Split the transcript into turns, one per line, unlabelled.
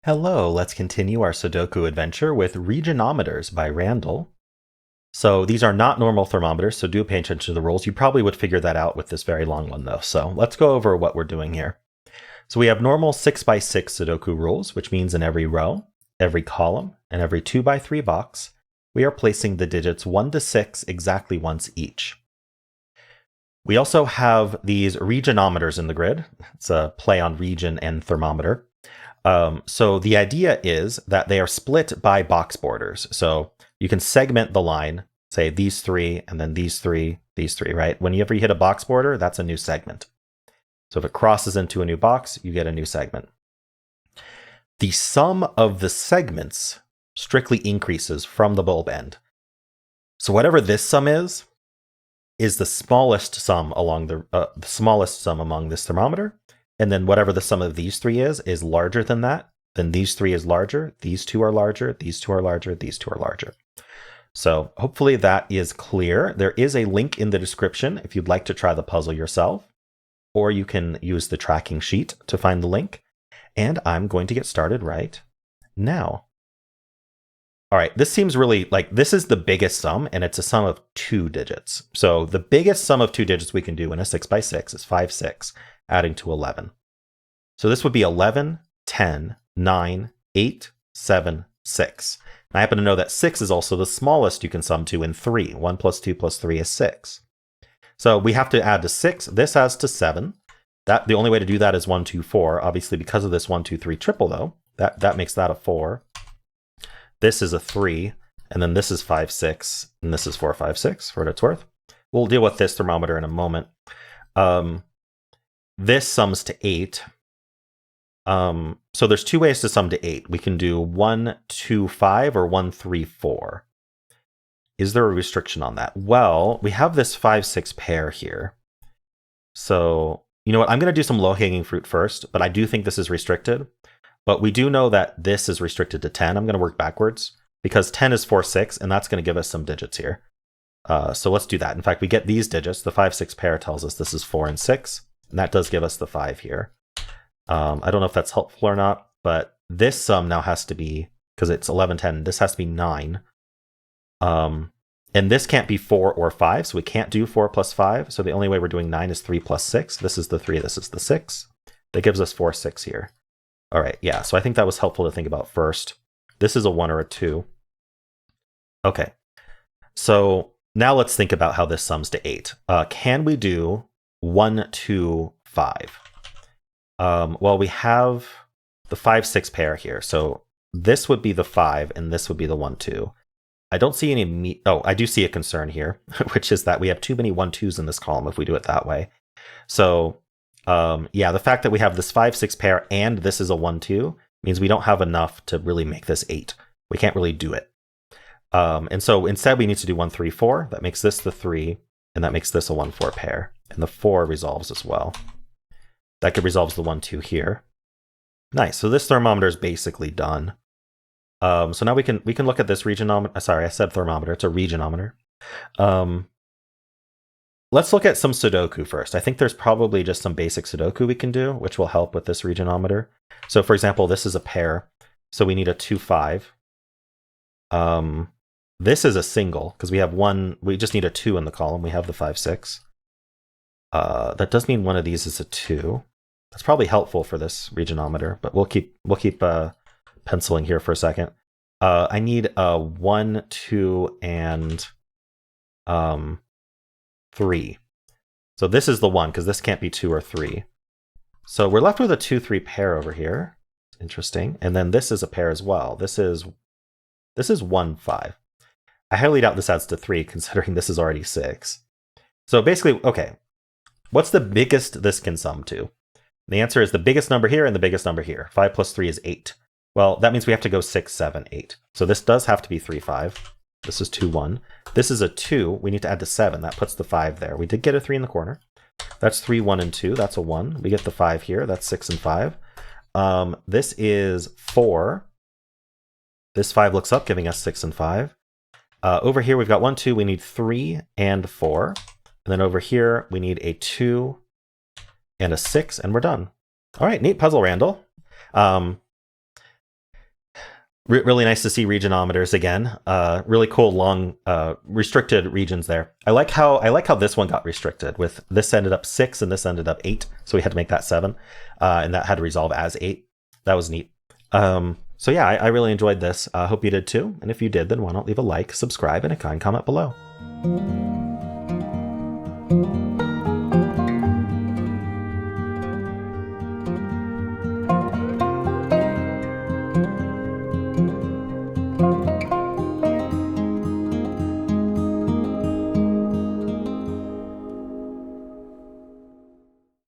Hello, let's continue our Sudoku adventure with Regionometers by Randall. So these are not normal thermometers, so do pay attention to the rules. You probably would figure that out with this very long one though. So let's go over what we're doing here. So we have normal 6x6 Sudoku rules, which means in every row, every column, and every 2x3 box, we are placing the digits 1 to 6 exactly once each. We also have these regionometers in the grid. It's a play on region and thermometer. So the idea is that they are split by box borders. So you can segment the line, say these three, and then these three, right? Whenever you hit a box border, that's a new segment. So if it crosses into a new box, you get a new segment. The sum of the segments strictly increases from the bulb end. So whatever this sum is the smallest sum along the smallest sum among this thermometer. And then whatever the sum of these three is larger than that. Then these three is larger. These two are larger. These two are larger. These two are larger. So hopefully that is clear. There is a link in the description if you'd like to try the puzzle yourself, or you can use the tracking sheet to find the link. And I'm going to get started right now. All right, this seems really like this is the biggest sum, and it's a sum of 2 digits. So the biggest sum of 2 digits we can do in a 6x6 is 5, 6, adding to 11. So this would be 11, 10, 9, 8, 7, 6. And I happen to know that 6 is also the smallest you can sum to in 3. 1 plus 2 plus 3 is 6. So we have to add to 6. This adds to 7. The only way to do that is 1, 2, 4. Obviously, because of this 1, 2, 3 triple, though, that makes that a 4. This is a 3, and then this is 5, 6, and this is 4, 5, 6, for what it's worth. We'll deal with this thermometer in a moment. This sums to 8. So there's 2 ways to sum to 8. We can do 1, 2, 5, or 1, 3, 4. Is there a restriction on that? Well, we have this 5, 6 pair here. So, you know what? I'm going to do some low-hanging fruit first, but I do think this is restricted. But we do know that this is restricted to 10. I'm going to work backwards because 10 is 4, 6, and that's going to give us some digits here. So let's do that. In fact, we get these digits. The 5, 6 pair tells us this is 4 and 6, and that does give us the 5 here. I don't know if that's helpful or not, but this sum now has to be, because it's 11, 10, this has to be 9. And this can't be 4 or 5, so we can't do 4 plus 5. So the only way we're doing 9 is 3 plus 6. This is the 3, this is the 6. That gives us 4, 6 here. All right, yeah, so I think that was helpful to think about first. This is a 1 or a 2. Okay, so now let's think about how this sums to 8. Can we do 1, 2, 5? Well, we have the 5, 6 pair here. So this would be the 5, and this would be the 1, 2. I don't see any... Oh, I do see a concern here, which is that we have too many 1, 2s in this column if we do it that way. So... yeah, the fact that we have this 5, 6 pair and this is a 1, 2 means we don't have enough to really make this 8. We can't really do it. And so instead we need to do 1, 3, 4. That makes this the 3, and that makes this a 1, 4 pair. And the 4 resolves as well. That resolves the 1, 2 here. Nice. So this thermometer is basically done. So now we can look at this regionometer. Sorry, I said thermometer. It's a regionometer. Let's look at some Sudoku first. I think there's probably just some basic Sudoku we can do, which will help with this regionometer. So for example, this is a pair. So we need a 2, 5. This is a single, because we have one, we just need a 2 in the column. We have the 5, 6. That does mean one of these is a 2. That's probably helpful for this regionometer, but we'll keep penciling here for a second. I need a 1, 2, and 3. So this is the 1, because this can't be 2 or 3. So we're left with a 2, 3 pair over here. Interesting. And then this is a pair as well. This is 1, 5. I highly doubt this adds to 3, considering this is already 6. So basically, okay, what's the biggest this can sum to? The answer is the biggest number here and the biggest number here. 5 plus 3 is 8. Well, that means we have to go 6, 7, 8. So this does have to be 3, 5. This is 2, 1. This is a 2. We need to add to 7. That puts the 5 there. We did get a 3 in the corner. That's 3, 1, and 2. That's a 1. We get the 5 here. That's 6 and 5. This is 4. This 5 looks up, giving us 6 and 5. Over here, we've got 1, 2. We need 3 and 4. And then over here, we need a 2 and a 6, and we're done. All right, neat puzzle, Randall. Really nice to see regionometers again. Really cool long restricted regions there. I like how this one got restricted. With this ended up 6 and this ended up 8, so we had to make that 7, and that had to resolve as 8. That was neat. So yeah, I really enjoyed this. Hope you did too. And if you did, then why not leave a like, subscribe, and a kind comment below.